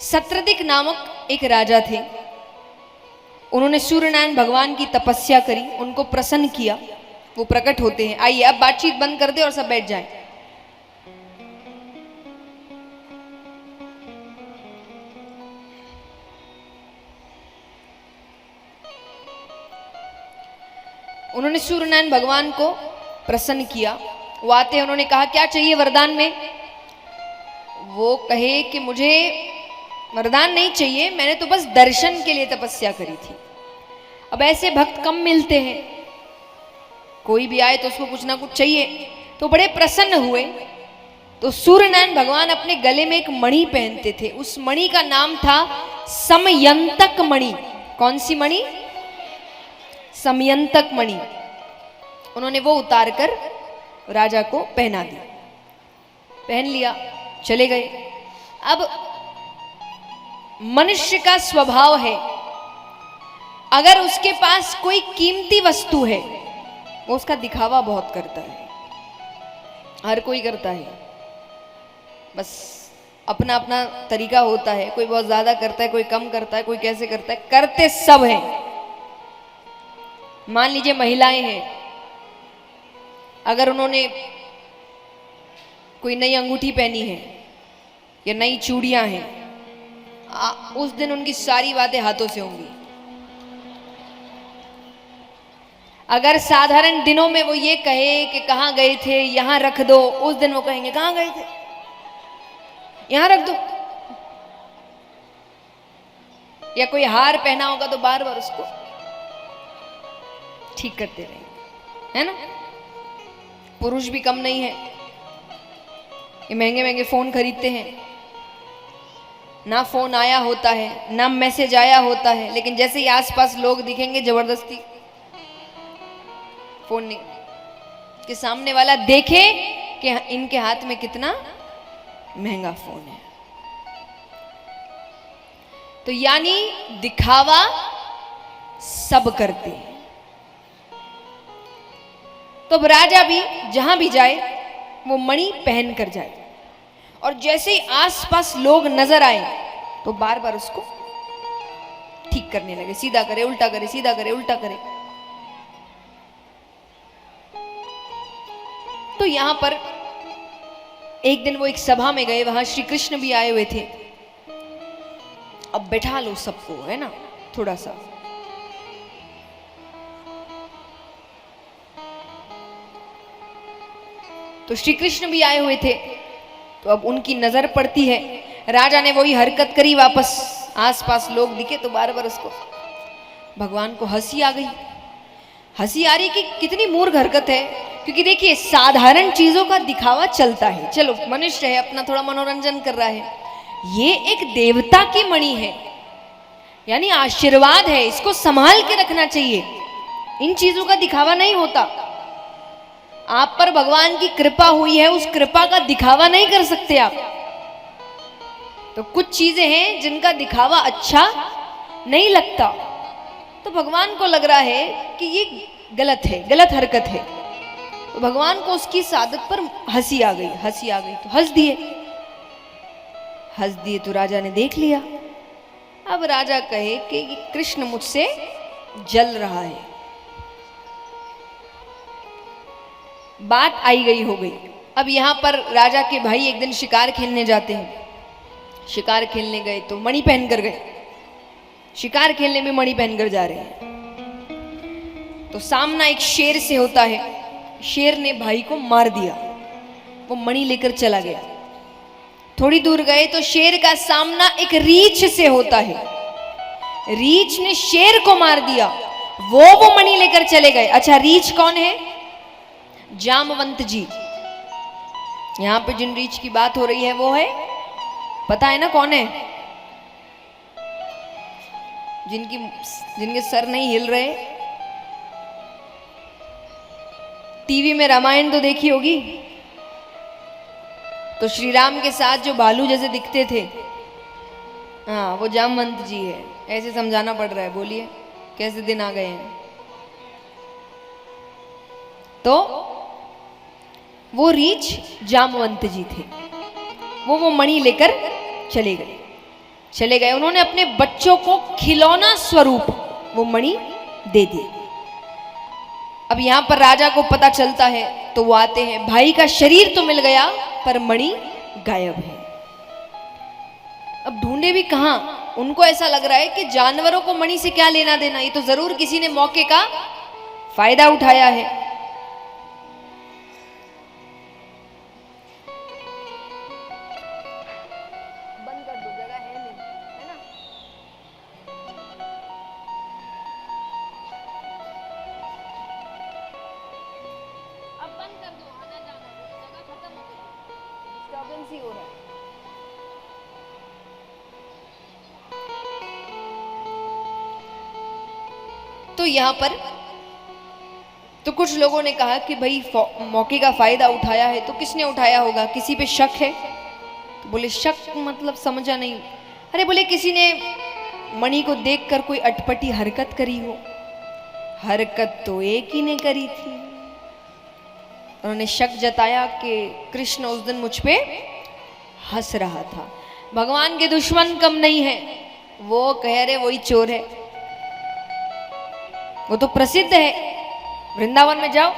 सत्रदिक नामक एक राजा थे। उन्होंने सूर्यनारायण भगवान की तपस्या करी, उनको प्रसन्न किया, वो प्रकट होते हैं। आइए अब बातचीत बंद कर दे और सब बैठ जाएं। उन्होंने सूर्यनारायण भगवान को प्रसन्न किया। वो आते हैं, उन्होंने कहा क्या चाहिए वरदान में। वो कहे कि मुझे वरदान नहीं चाहिए, मैंने तो बस दर्शन के लिए तपस्या करी थी। अब ऐसे भक्त कम मिलते हैं, कोई भी आए तो उसको कुछ ना कुछ चाहिए। तो बड़े प्रसन्न हुए। तो सूर्यनारायण भगवान अपने गले में एक मणि पहनते थे, उस मणि का नाम था समयंतक मणि। कौन सी मणि? समयंतक मणि। उन्होंने वो उतार कर राजा को पहना दी। पहन लिया, चले गए। अब मनुष्य का स्वभाव है, अगर उसके पास कोई कीमती वस्तु है वो उसका दिखावा बहुत करता है। हर कोई करता है, बस अपना अपना तरीका होता है। कोई बहुत ज्यादा करता है, कोई कम करता है, कोई कैसे करता है, करते सब हैं। मान लीजिए महिलाएं हैं, अगर उन्होंने कोई नई अंगूठी पहनी है या नई चूड़ियां हैं, उस दिन उनकी सारी बातें हाथों से होंगी। अगर साधारण दिनों में वो ये कहे कि कहाँ गए थे, यहां रख दो, उस दिन वो कहेंगे कहाँ गए थे, यहां रख दो। या कोई हार पहना होगा तो बार बार उसको ठीक करते रहेंगे, है ना। पुरुष भी कम नहीं है, ये महंगे महंगे फोन खरीदते हैं, ना फोन आया होता है ना मैसेज आया होता है, लेकिन जैसे ही आसपास लोग दिखेंगे जबरदस्ती फोन नहीं, कि सामने वाला देखे कि इनके हाथ में कितना महंगा फोन है। तो यानी दिखावा सब करते हैं। तो अब राजा भी जहां भी जाए वो मणि पहन कर जाए, और जैसे ही आसपास लोग नजर आए तो बार बार उसको ठीक करने लगे, सीधा करे उल्टा करे, सीधा करे उल्टा करे। तो यहां पर एक दिन वो एक सभा में गए, वहां श्री कृष्ण भी आए हुए थे। अब बैठा लो सबको, है ना, थोड़ा सा। तो श्री कृष्ण भी आए हुए थे, तो अब उनकी नजर पड़ती है। राजा ने वही हरकत करी वापस, आसपास लोग दिखे तो बार बार उसको। भगवान को हंसी आ गई। हंसी आ रही कि कितनी मूर्ख हरकत है, क्योंकि देखिए साधारण चीजों का दिखावा चलता है, चलो मनुष्य है अपना थोड़ा मनोरंजन कर रहा है, ये एक देवता की मणि है, यानी आशीर्वाद है, इसको संभाल के रखना चाहिए। इन चीजों का दिखावा नहीं होता। आप पर भगवान की कृपा हुई है, उस कृपा का दिखावा नहीं कर सकते आप। तो कुछ चीजें हैं जिनका दिखावा अच्छा नहीं लगता, तो भगवान को लग रहा है कि ये गलत है, गलत हरकत है, तो भगवान को उसकी सादत पर हंसी आ गई। हंसी आ गई तो हंस दिए। हंस दिए तो राजा ने देख लिया। अब राजा कहे कि कृष्ण मुझसे जल रहा है, बात आई गई हो गई। अब यहां पर राजा के भाई एक दिन शिकार खेलने जाते हैं। शिकार खेलने गए तो मणि पहनकर गए, शिकार खेलने में मणि पहनकर जा रहे हैं। तो सामना एक शेर से होता है, शेर ने भाई को मार दिया, वो मणि लेकर चला गया। थोड़ी दूर गए तो शेर का सामना एक रीछ से होता है, रीछ ने शेर को मार दिया, वो मणि लेकर चले गए। अच्छा, रीछ कौन है? जामवंत जी। यहां पे जिन रीछ की बात हो रही है वो है, पता है ना कौन है? जिनके सर नहीं हिल रहे। टीवी में रामायण तो देखी होगी, तो श्री राम के साथ जो भालू जैसे दिखते थे, हाँ वो जामवंत जी है। ऐसे समझाना पड़ रहा है, बोलिए कैसे दिन आ गए हैं। तो वो रीछ जामवंत जी थे, वो मणि लेकर चले गए। चले गए। उन्होंने अपने बच्चों को खिलौना स्वरूप वो मणि दे दी। अब यहां पर राजा को पता चलता है तो वो आते हैं, भाई का शरीर तो मिल गया पर मणि गायब है। अब ढूंढे भी कहां, उनको ऐसा लग रहा है कि जानवरों को मणि से क्या लेना देना, ये तो जरूर किसी ने मौके का फायदा उठाया है। बंद कर दो, जगह है नहीं, है ना। अब बंद कर दो, आना जाना, जगह खत्म हो गई, डिस्टर्बेंस ही हो रहा है। तो यहां पर तो कुछ लोगों ने कहा कि भाई मौके का फायदा उठाया है, तो किसने उठाया होगा, किसी पे शक है? तो बोले शक मतलब समझा नहीं। अरे बोले किसी ने मणि को देखकर कोई अटपटी हरकत करी हो। हरकत तो एक ही ने करी थी। उन्होंने शक जताया कि कृष्ण उस दिन मुझ पे हंस रहा था। भगवान के दुश्मन कम नहीं है, वो कह रहे वही चोर है, वो तो प्रसिद्ध है, वृंदावन में जाओ।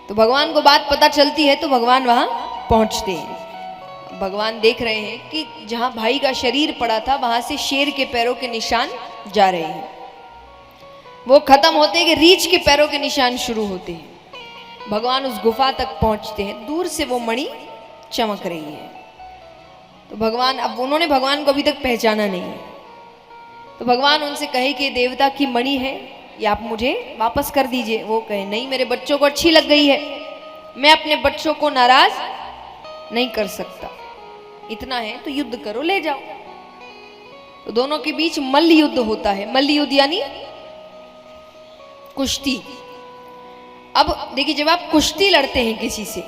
तो भगवान को बात पता चलती है तो भगवान वहां पहुंचते हैं। भगवान देख रहे हैं कि जहां भाई का शरीर पड़ा था वहां से शेर के पैरों के निशान जा रहे हैं। वो खत्म होते हैं कि रीछ के पैरों के निशान शुरू होते हैं। भगवान उस गुफा तक पहुंचते हैं, दूर से वो मणि चमक रही है। तो भगवान, अब उन्होंने भगवान को अभी तक पहचाना नहीं है, तो भगवान उनसे कहे कि देवता की मणि है, ये आप मुझे वापस कर दीजिए। वो कहे नहीं, मेरे बच्चों को अच्छी लग गई है, मैं अपने बच्चों को नाराज नहीं कर सकता, इतना है तो युद्ध करो, ले जाओ। तो दोनों के बीच मल्ल युद्ध होता है। मल्ल युद्ध यानी कुश्ती। अब देखिए, जब आप कुश्ती लड़ते हैं किसी से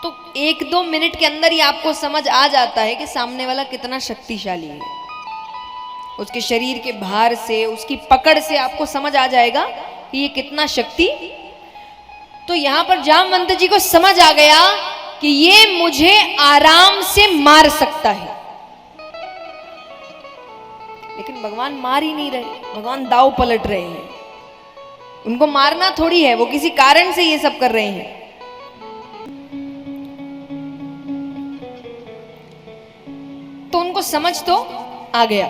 तो 1-2 मिनट के अंदर ही आपको समझ आ जाता है कि सामने वाला कितना शक्तिशाली है। उसके शरीर के भार से, उसकी पकड़ से आपको समझ आ जाएगा कि ये कितना शक्ति। तो यहां पर जामवंत जी को समझ आ गया कि ये मुझे आराम से मार सकता है। लेकिन भगवान मार ही नहीं रहे, भगवान दाव पलट रहे हैं। उनको मारना थोड़ी है, वो किसी कारण से ये सब कर रहे हैं। तो उनको समझ तो आ गया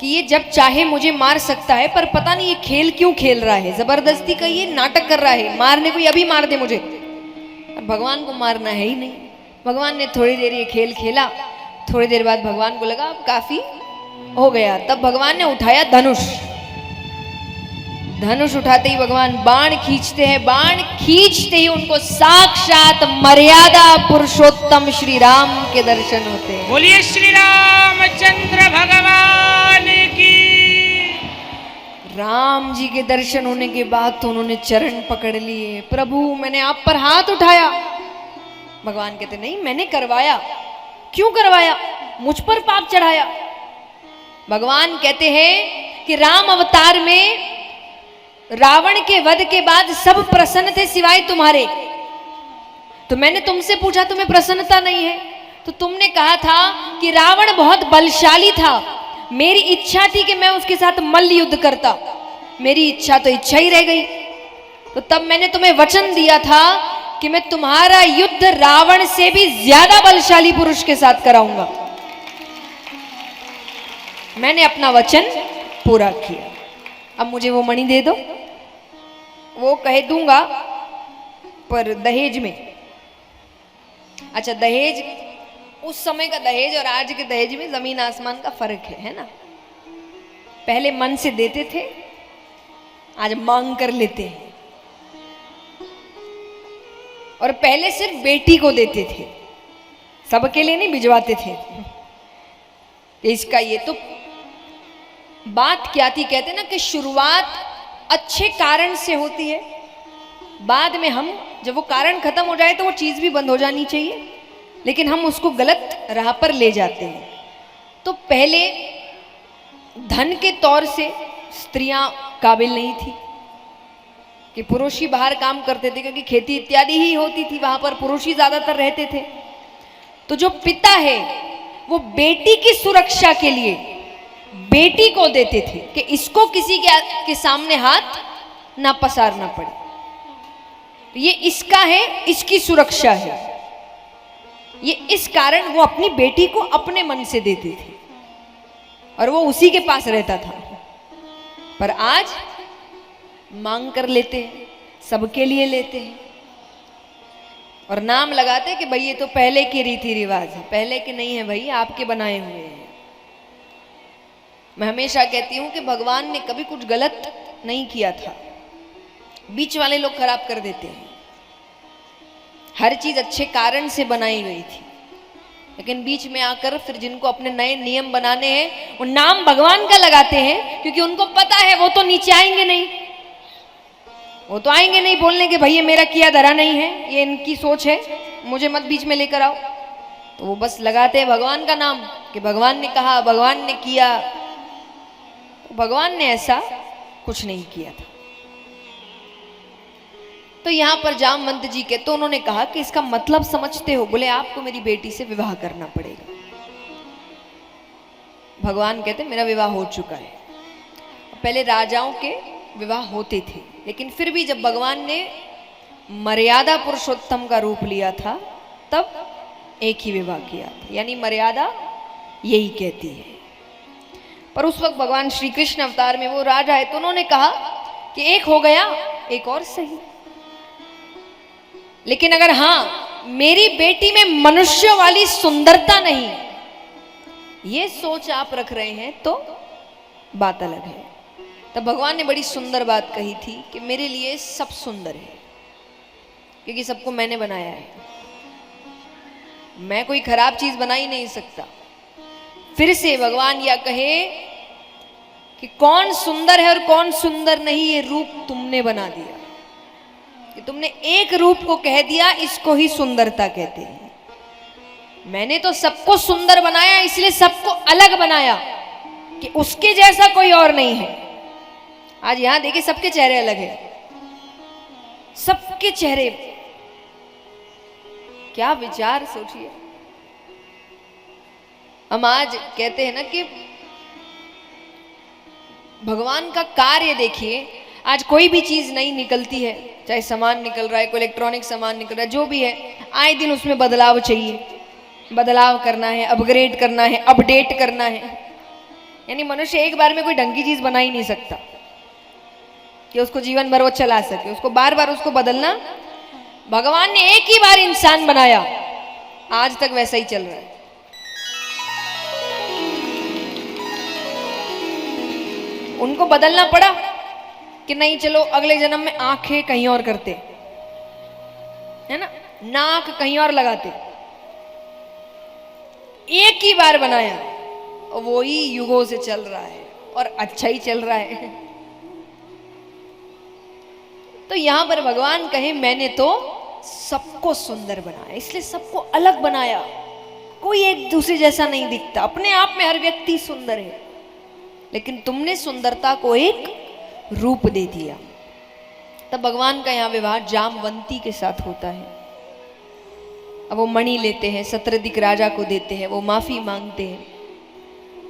कि ये जब चाहे मुझे मार सकता है, पर पता नहीं ये खेल क्यों खेल रहा है, जबरदस्ती का ये नाटक कर रहा है, मारने को अभी मार दे मुझे। और भगवान को मारना है ही नहीं। भगवान ने थोड़ी देर ये खेल खेला, थोड़ी देर बाद भगवान को लगा अब काफी हो गया। तब भगवान ने उठाया धनुष। धनुष उठाते ही भगवान बाण खींचते हैं। बाण खींचते ही उनको साक्षात मर्यादा पुरुषोत्तम श्री राम के दर्शन होते हैं। बोलिए श्री रामचंद्र भगवान की। राम जी के दर्शन होने के बाद तो उन्होंने चरण पकड़ लिए। प्रभु, मैंने आप पर हाथ उठाया। भगवान कहते नहीं, मैंने करवाया। क्यों करवाया? मुझ पर पाप चढ़ाया। भगवान कहते हैं कि राम अवतार में रावण के वध के बाद सब प्रसन्न थे सिवाय तुम्हारे। तो मैंने तुमसे पूछा तुम्हें प्रसन्नता नहीं है, तो तुमने कहा था कि रावण बहुत बलशाली था, मेरी इच्छा थी कि मैं उसके साथ मल्ल युद्ध करता। मेरी इच्छा तो इच्छा ही रह गई। तो तब मैंने तुम्हें वचन दिया था कि मैं तुम्हारा युद्ध रावण से भी ज्यादा बलशाली पुरुष के साथ कराऊंगा। मैंने अपना वचन पूरा किया। अब मुझे वो मणि दे दो। वो कहे दूंगा, पर दहेज में। अच्छा, दहेज, उस समय का दहेज और आज के दहेज में जमीन आसमान का फर्क है ना। पहले मन से देते थे, आज मांग कर लेते हैं। और पहले सिर्फ बेटी को देते थे, सबके लिए नहीं भिजवाते थे। इसका ये तो बात क्या थी, कहते ना कि शुरुआत अच्छे कारण से होती है, बाद में हम जब वो कारण खत्म हो जाए तो वो चीज भी बंद हो जानी चाहिए, लेकिन हम उसको गलत राह पर ले जाते हैं। तो पहले धन के तौर से स्त्रियां काबिल नहीं थी कि पुरुष ही बाहर काम करते थे, क्योंकि खेती इत्यादि ही होती थी, वहां पर पुरुष ही ज्यादातर रहते थे। तो जो पिता है वो बेटी की सुरक्षा के लिए बेटी को देते थे कि इसको किसी के सामने हाथ ना पसारना पड़े, ये इसका है, इसकी सुरक्षा है। ये इस कारण वो अपनी बेटी को अपने मन से देते थे और वो उसी के पास रहता था। पर आज मांग कर लेते हैं, सबके लिए लेते हैं और नाम लगाते हैं कि भाई ये तो पहले के रीति रिवाज है। पहले के नहीं है भाई, आपके बनाए हुए हैं। मैं हमेशा कहती हूं कि भगवान ने कभी कुछ गलत नहीं किया था, बीच वाले लोग खराब कर देते हैं। हर चीज अच्छे कारण से बनाई गई थी, लेकिन बीच में आकर फिर जिनको अपने नए नियम बनाने हैं वो नाम भगवान का लगाते हैं, क्योंकि उनको पता है वो तो नीचे आएंगे नहीं, वो तो आएंगे नहीं बोलने के भाई ये मेरा किया धरा नहीं है, ये इनकी सोच है, मुझे मत बीच में लेकर आओ। तो वो बस लगाते हैं भगवान का नाम कि भगवान ने कहा, भगवान ने किया। तो भगवान ने ऐसा कुछ नहीं किया था। तो यहां पर जामवंत जी के तो उन्होंने कहा कि इसका मतलब समझते हो? बोले आपको मेरी बेटी से विवाह करना पड़ेगा। भगवान कहते मेरा विवाह हो चुका है। पहले राजाओं के विवाह होते थे, लेकिन फिर भी जब भगवान ने मर्यादा पुरुषोत्तम का रूप लिया था तब एक ही विवाह किया था, यानी मर्यादा यही कहती है। पर उस वक्त भगवान श्री कृष्ण अवतार में वो राजा है, तो उन्होंने कहा कि एक हो गया, एक और सही। लेकिन अगर हां मेरी बेटी में मनुष्य वाली सुंदरता नहीं, ये सोच आप रख रहे हैं तो बात अलग है। तब भगवान ने बड़ी सुंदर बात कही थी कि मेरे लिए सब सुंदर है, क्योंकि सबको मैंने बनाया है, मैं कोई खराब चीज बना ही नहीं सकता। फिर से भगवान यह कहे कि कौन सुंदर है और कौन सुंदर नहीं, ये रूप तुमने बना दिया, कि तुमने एक रूप को कह दिया, इसको ही सुंदरता कहते हैं। मैंने तो सबको सुंदर बनाया, इसलिए सबको अलग बनाया कि उसके जैसा कोई और नहीं है। आज यहां देखिए सबके चेहरे अलग है, सबके चेहरे, क्या विचार सोचिए। हम आज कहते हैं ना कि भगवान का कार्य देखिए, आज कोई भी चीज नई निकलती है, चाहे सामान निकल रहा है, कोई इलेक्ट्रॉनिक सामान निकल रहा है, जो भी है, आए दिन उसमें बदलाव चाहिए, बदलाव करना है, अपग्रेड करना है, अपडेट करना है। यानी मनुष्य एक बार में कोई ढंग की चीज बना ही नहीं सकता कि उसको जीवन भर वो चला सके, उसको बार बार उसको बदलना। भगवान ने एक ही बार इंसान बनाया, आज तक वैसा ही चल रहा है। उनको बदलना पड़ा कि नहीं चलो अगले जन्म में आंखें कहीं और करते, है ना, नाक कहीं और लगाते। एक ही बार बनाया और वो ही युगों से चल रहा है और अच्छा ही चल रहा है। तो यहां पर भगवान कहे मैंने तो सबको सुंदर बनाया, इसलिए सबको अलग बनाया, कोई एक दूसरे जैसा नहीं दिखता। अपने आप में हर व्यक्ति सुंदर है, लेकिन तुमने सुंदरता को एक रूप दे दिया। तब भगवान का यहां विवाह जामवंती के साथ होता है। अब वो मणि लेते हैं, सत्रदिक राजा को देते हैं, वो माफी मांगते हैं।